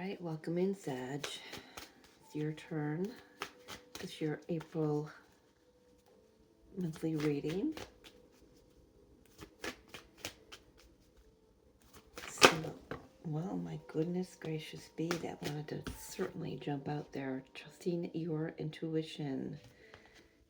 right, welcome in, Sag. It's your turn. It's your April monthly reading. So, well, my goodness gracious be, that wanted to certainly jump out there. Trusting your intuition.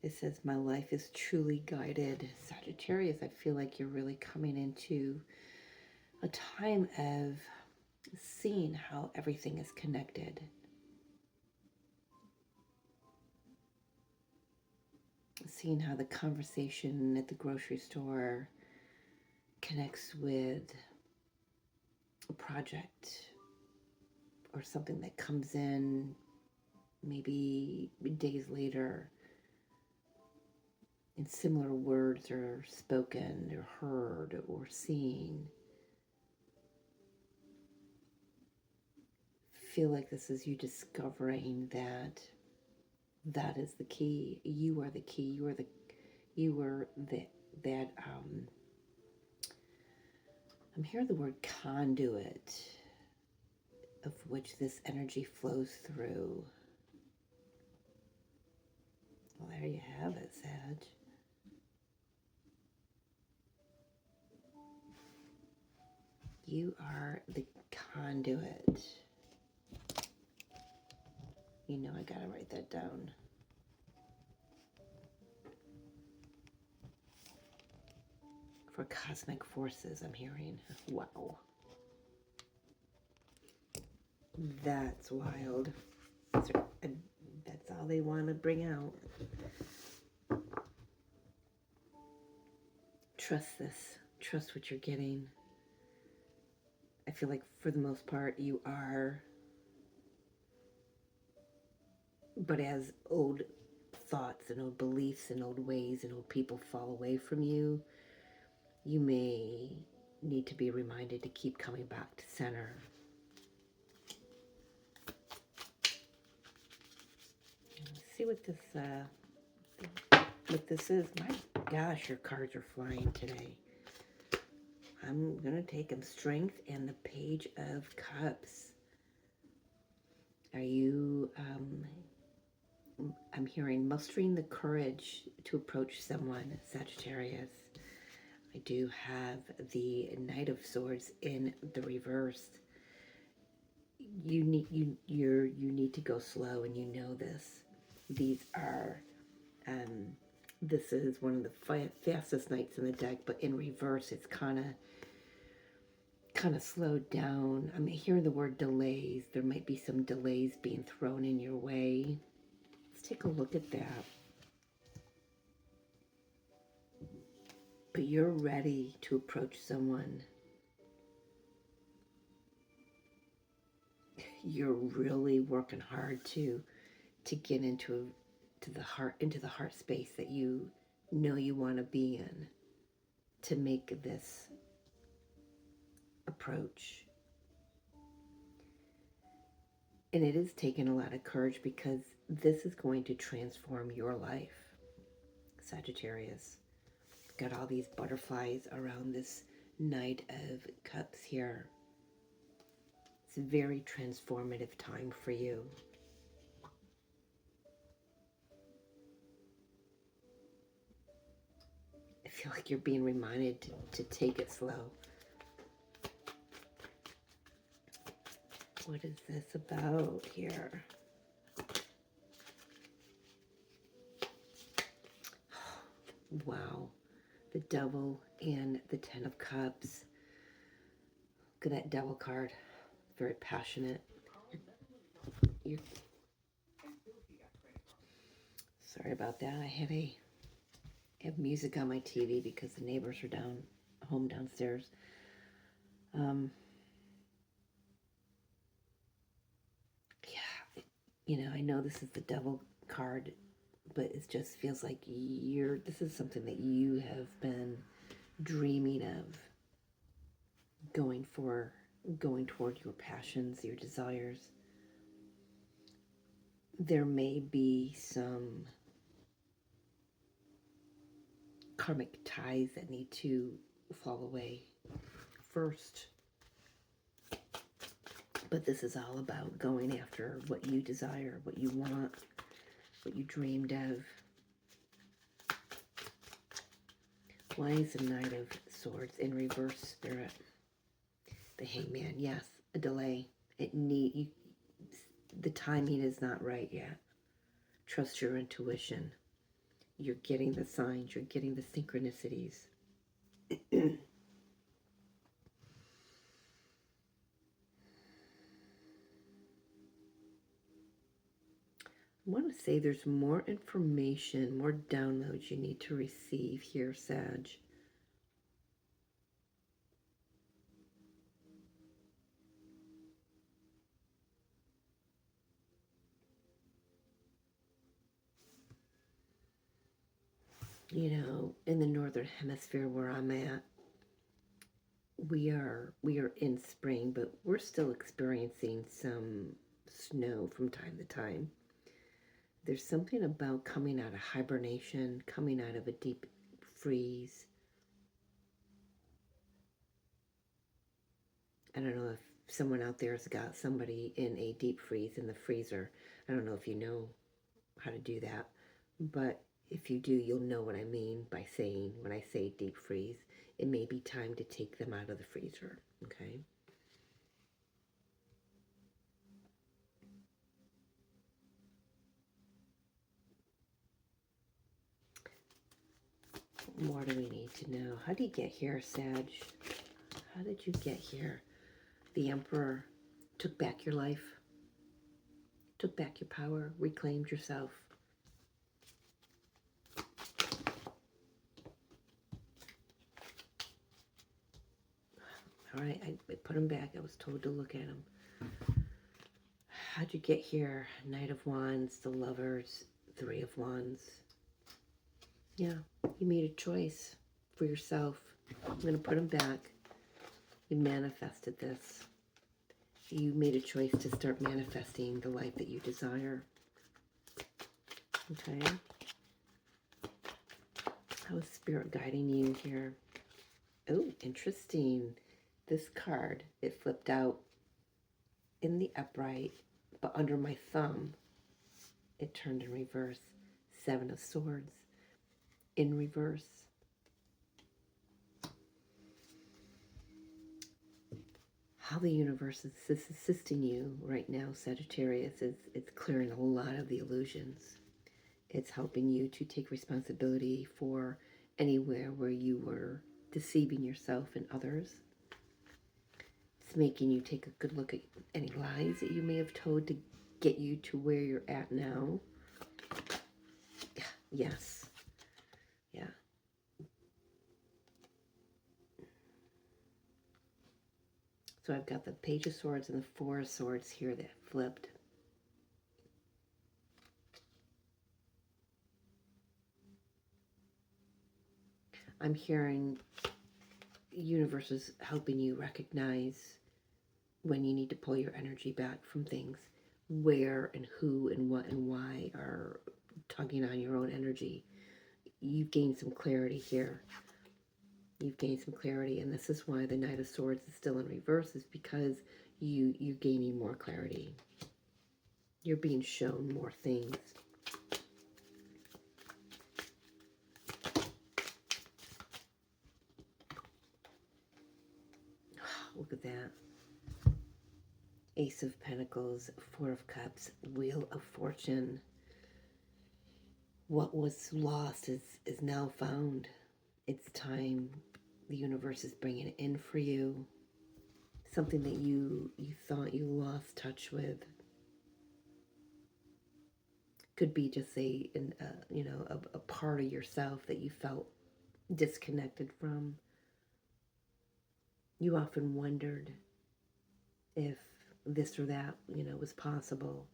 It says, my life is truly guided. Sagittarius, I feel like you're really coming into a time of seeing how everything is connected. Seeing how the conversation at the grocery store connects with a project or something that comes in maybe days later, and similar words are spoken or heard or seen. Feel like this is you discovering that that is the key. You are the key. I'm hearing the word conduit of which this energy flows through. Well, there you have it, Sag. You are the conduit. You know I gotta write that down. For cosmic forces, I'm hearing. Wow. That's wild. That's all they want to bring out. Trust this. Trust what you're getting. I feel like for the most part you are. But as old thoughts and old beliefs and old ways and old people fall away from you, you may need to be reminded to keep coming back to center. Let's see what this is. My gosh, your cards are flying today. I'm going to take them. Strength and the Page of Cups. Are you, I'm hearing mustering the courage to approach someone, Sagittarius. I do have the Knight of Swords in the reverse. You need to go slow, and you know this. These are, this is one of the fastest knights in the deck, but in reverse, it's kind of slowed down. I'm hearing the word delays. There might be some delays being thrown in your way. Let's take a look at that. But you're ready to approach someone. You're really working hard to get into the heart space that you know you want to be in, to make this approach. And it is taking a lot of courage, because this is going to transform your life, Sagittarius. Got all these butterflies around this Knight of Cups here. It's a very transformative time for you. I feel like you're being reminded to take it slow. What is this about here? Wow. The Devil and the Ten of Cups. Look at that Devil card. Very passionate. Sorry about that. I have music on my TV because the neighbors are home downstairs. Yeah, I know this is the Devil card, but it just feels like this is something that you have been dreaming of, going toward your passions, your desires. There may be some karmic ties that need to fall away first. But this is all about going after what you desire, what you want, what you dreamed of. Why is the Knight of Swords in reverse, Spirit? The Hangman, yes, a delay. The timing is not right yet. Trust your intuition. You're getting the signs. You're getting the synchronicities. I want to say there's more information, more downloads you need to receive here, Sag. You know, in the northern hemisphere where I'm at, we are in spring, but we're still experiencing some snow from time to time. There's something about coming out of hibernation, coming out of a deep freeze. I don't know if someone out there has got somebody in a deep freeze in the freezer. I don't know if you know how to do that, but if you do, you'll know what I mean by saying, when I say deep freeze, it may be time to take them out of the freezer, okay? What more do we need to know? How did you get here, Sag? How did you get here? The Emperor took back your life, took back your power, reclaimed yourself. All right, I put them back. I was told to look at them. How'd you get here? Knight of Wands, the Lovers, Three of Wands. Yeah, you made a choice for yourself. I'm going to put them back. You manifested this. You made a choice to start manifesting the life that you desire. Okay? How is Spirit guiding you here? Oh, interesting. This card, it flipped out in the upright, but under my thumb, it turned in reverse. Seven of Swords in reverse. How the universe is assisting you right now, Sagittarius, is it's clearing a lot of the illusions. It's helping you to take responsibility for anywhere where you were deceiving yourself and others. It's making you take a good look at any lies that you may have told to get you to where you're at now. Yes. Yeah. So I've got the Page of Swords and the Four of Swords here that flipped. I'm hearing the universe is helping you recognize when you need to pull your energy back from things, where and who and what and why are tugging on your own energy. You've gained some clarity here. You've gained some clarity, and this is why the Knight of Swords is still in reverse, is because you're gaining more clarity. You're being shown more things. Look at that. Ace of Pentacles, Four of Cups, Wheel of Fortune. What was lost is now found. It's time. The universe is bringing it in for you. Something that you thought you lost touch with. Could be just a part of yourself that you felt disconnected from. You often wondered if this or that, was possible.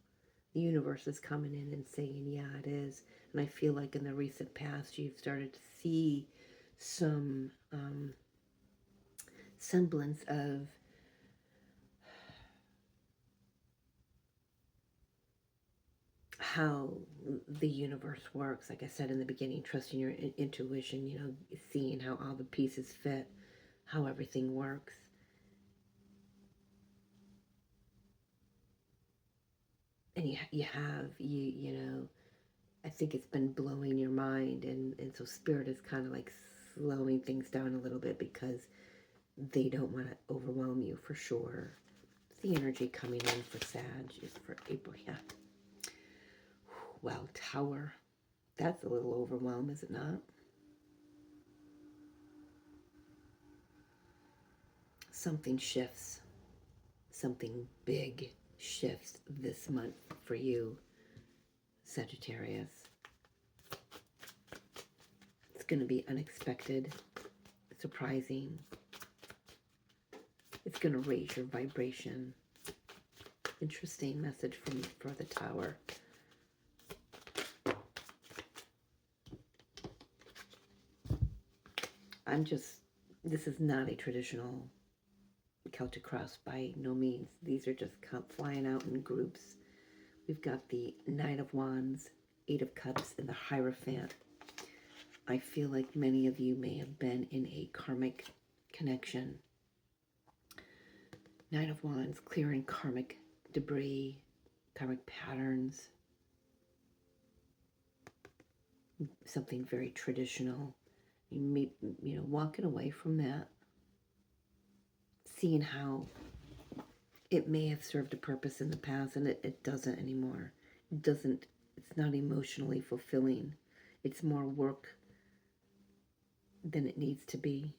The universe is coming in and saying, yeah, it is. And I feel like in the recent past, you've started to see some semblance of how the universe works. Like I said in the beginning, trusting your intuition, seeing how all the pieces fit, how everything works. and you know, I think it's been blowing your mind, and so spirit is kind of like slowing things down a little bit because they don't want to overwhelm you for sure. The energy coming in for Sag is for April. Yeah. Well, Tower. That's a little overwhelmed, is it not? Something shifts. Something big shifts this month for you, Sagittarius. It's going to be unexpected, surprising. It's going to raise your vibration. Interesting message for the Tower. This is not a traditional Celtic cross by no means. These are just flying out in groups. We've got the Knight of Wands, Eight of Cups, and the Hierophant. I feel like many of you may have been in a karmic connection. Knight of Wands, clearing karmic debris, karmic patterns, something very traditional. You may, walking away from that, seeing how it may have served a purpose in the past and it doesn't anymore. It's not emotionally fulfilling. It's more work than it needs to be.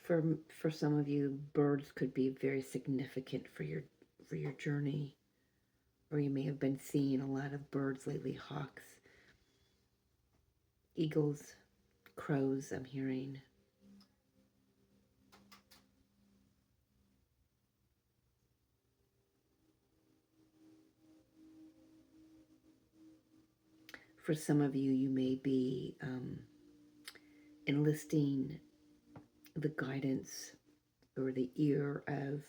For some of you, birds could be very significant for your journey, or you may have been seeing a lot of birds lately. Hawks, eagles, crows, I'm hearing. For some of you, you may be enlisting the guidance or the ear of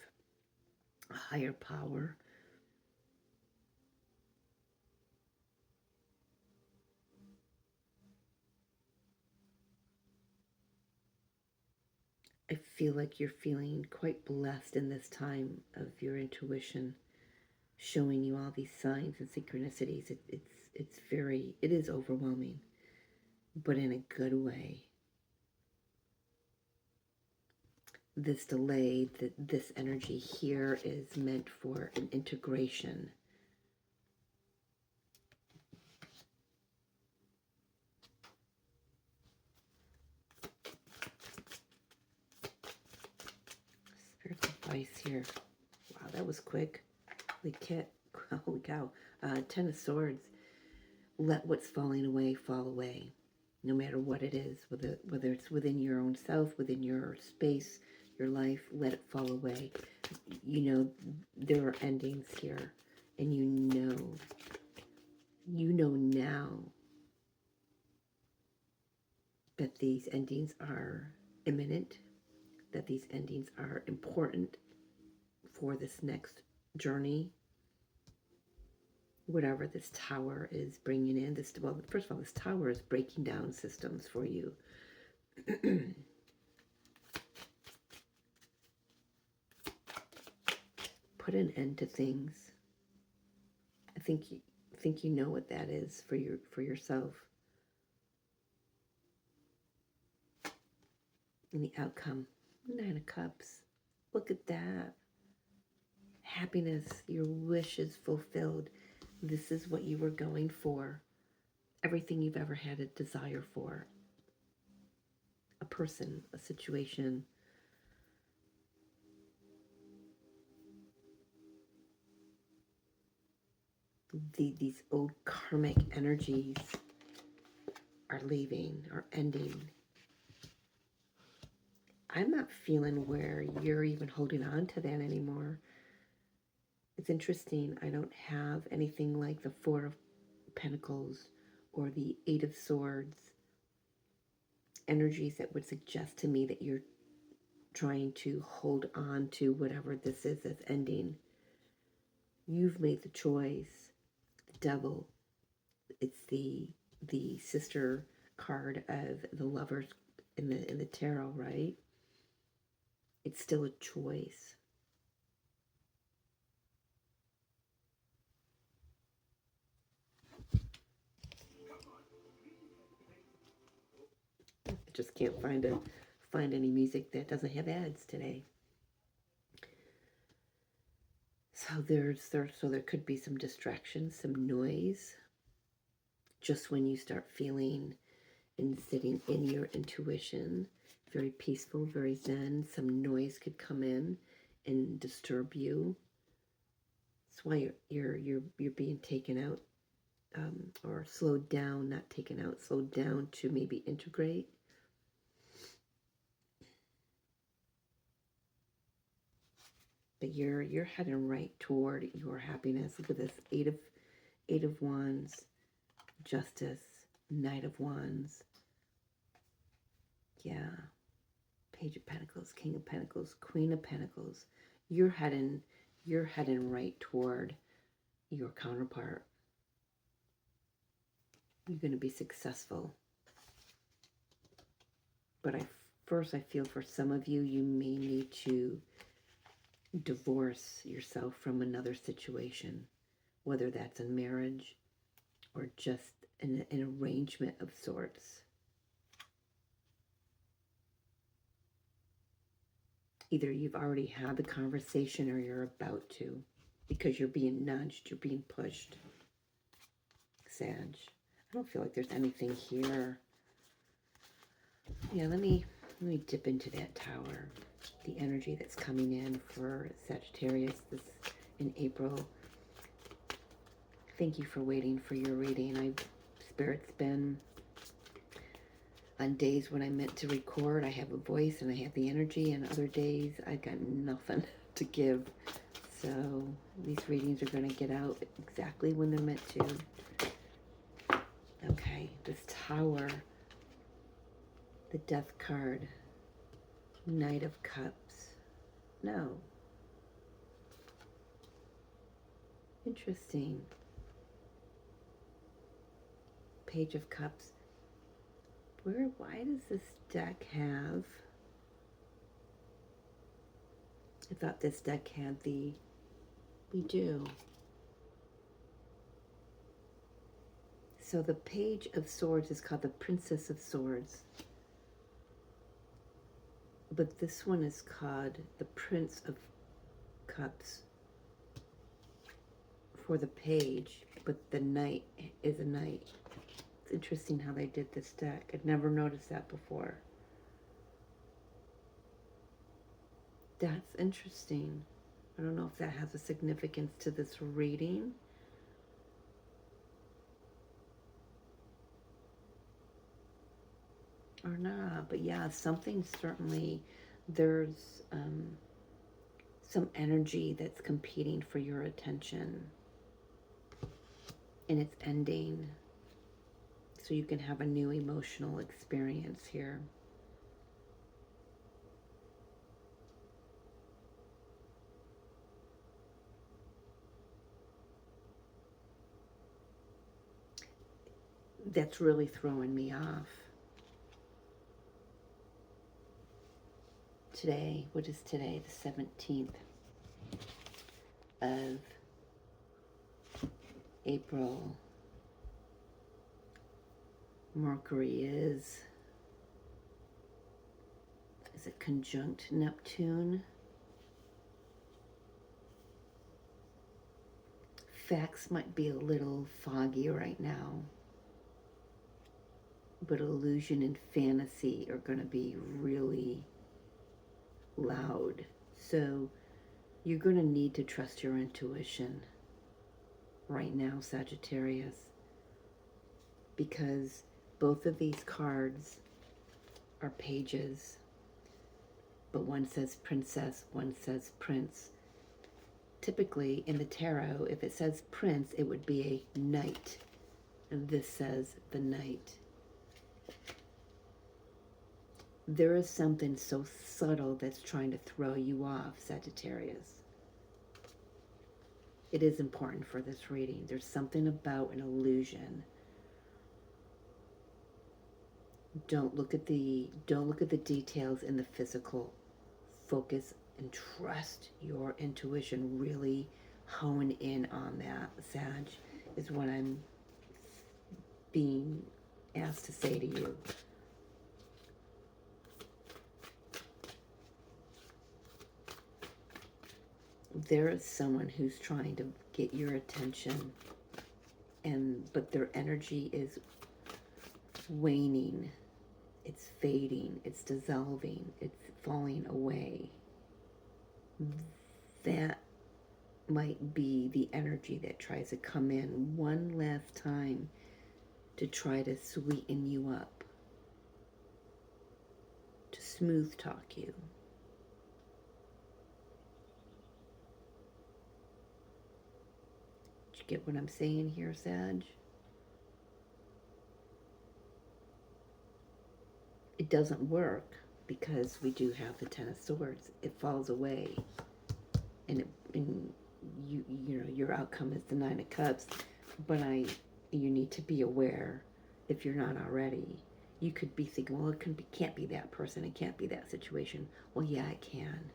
a higher power. I feel like you're feeling quite blessed in this time of your intuition showing you all these signs and synchronicities. It is overwhelming, but in a good way. This delay, this energy here is meant for an integration. Spirit advice here. Wow, that was quick. Holy cow. 10 of Swords. Let what's falling away fall away. No matter what it is, whether it's within your own self, within your space, your life, let it fall away. You know, there are endings here, and you know now that these endings are imminent, that these endings are important for this next journey. Whatever this Tower is bringing in, first of all, this Tower is breaking down systems for you. Put an end to things. I think you know what that is for yourself. And the outcome, 9 of Cups. Look at that. Happiness, your wish is fulfilled. This is what you were going for. Everything you've ever had a desire for. A person, a situation. These old karmic energies are leaving, are ending. I'm not feeling where you're even holding on to that anymore. It's interesting. I don't have anything like the Four of Pentacles or the Eight of Swords. Energies that would suggest to me that you're trying to hold on to whatever this is that's ending. You've made the choice. The Devil. It's the sister card of the Lovers in the tarot, right? It's still a choice. I just can't find any music that doesn't have ads today. So there could be some distractions, some noise. Just when you start feeling and sitting in your intuition, very peaceful, very zen, some noise could come in and disturb you. That's why you're being taken out, or slowed down, not taken out, slowed down to maybe integrate. But you're heading right toward your happiness. Look at this, eight of wands, justice, knight of wands. Yeah. Page of Pentacles, King of Pentacles, Queen of Pentacles. You're heading right toward your counterpart. You're going to be successful. But first I feel for some of you, you may need to divorce yourself from another situation, whether that's a marriage or just an arrangement of sorts. Either you've already had the conversation or you're about to, because you're being nudged, you're being pushed. Sag. I don't feel like there's anything here. Yeah, let me dip into that Tower. The energy that's coming in for Sagittarius this in April. Thank you for waiting for your reading. Spirit's been on days when I meant to record, I have a voice and I have the energy, and other days I've got nothing to give. So these readings are going to get out exactly when they're meant to. Okay, this Tower, the Death card, Knight of Cups. No. Interesting. Page of Cups. Why does this deck have... I thought this deck had the... We do. So the Page of Swords is called the Princess of Swords. But this one is called the Prince of Cups for the page, but the knight is a knight. It's interesting how they did this deck. I'd never noticed that before. That's interesting. I don't know if that has a significance to this reading. Or not, but yeah, something certainly, there's some energy that's competing for your attention, and it's ending, so you can have a new emotional experience here. That's really throwing me off. Today, what is today? The 17th of April. Mercury is it conjunct Neptune? Facts might be a little foggy right now, but illusion and fantasy are going to be really loud. So you're going to need to trust your intuition right now, Sagittarius, because both of these cards are pages, but one says princess, one says prince. Typically in the tarot, if it says prince, it would be a knight, and this says the knight. There is something so subtle that's trying to throw you off, Sagittarius. It is important for this reading. There's something about an illusion Don't look at the details in the physical. Focus and trust your intuition. Really hone in on that, Sag, is what I'm being asked to say to you. There is someone who's trying to get your attention, but their energy is waning, it's fading, it's dissolving, it's falling away. That might be the energy that tries to come in one last time to try to sweeten you up, to smooth talk you. Did you get what I'm saying here, Sag? It doesn't work because we do have the Ten of Swords. It falls away, and you know your outcome is the Nine of Cups. But you need to be aware, if you're not already. You could be thinking, well, can't be that person. It can't be that situation. Well, yeah, it can.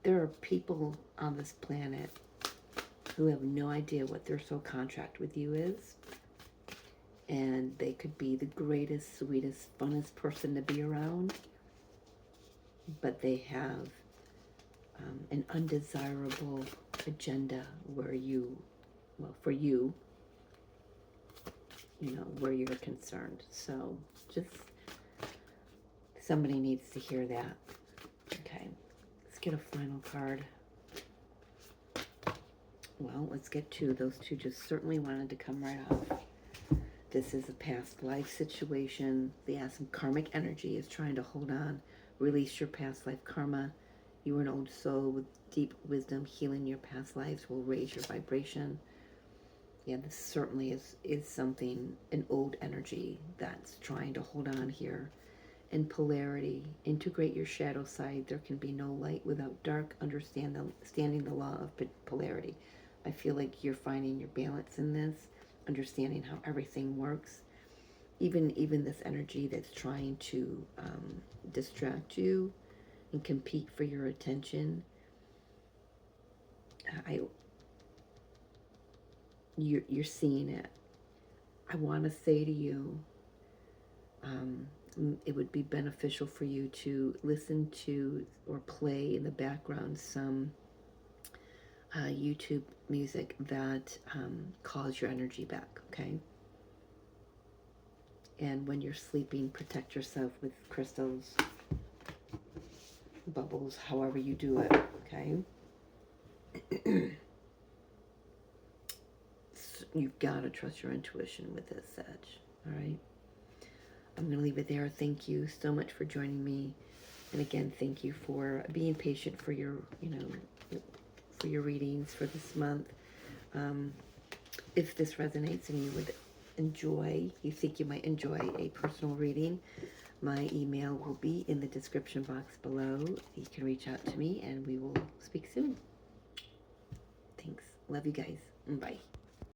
There are people on this planet who have no idea what their soul contract with you is. And they could be the greatest, sweetest, funnest person to be around. But they have an undesirable agenda where for you, where you're concerned. So just somebody needs to hear that. Okay, let's get a final card. Well, let's get two. Those two just certainly wanted to come right off. This is a past life situation. Some karmic energy is trying to hold on. Release your past life karma. You are an old soul with deep wisdom. Healing your past lives will raise your vibration. Yeah, this certainly is something, an old energy that's trying to hold on here. And polarity. Integrate your shadow side. There can be no light without dark. Understanding the law of polarity. I feel like you're finding your balance in this. Understanding how everything works, even this energy that's trying to distract you and compete for your attention. You're seeing it. I want to say to you, it would be beneficial for you to listen to or play in the background some YouTube music that calls your energy back, okay? And when you're sleeping, protect yourself with crystals, bubbles, however you do it, okay? You've got to trust your intuition with this, Sag, all right? I'm going to leave it there. Thank you so much for joining me. And again, thank you for being patient for your, for your readings for this month. If this resonates and you think you might enjoy a personal reading, my email will be in the description box below. You can reach out to me and we will speak soon. Thanks. Love you guys. Bye.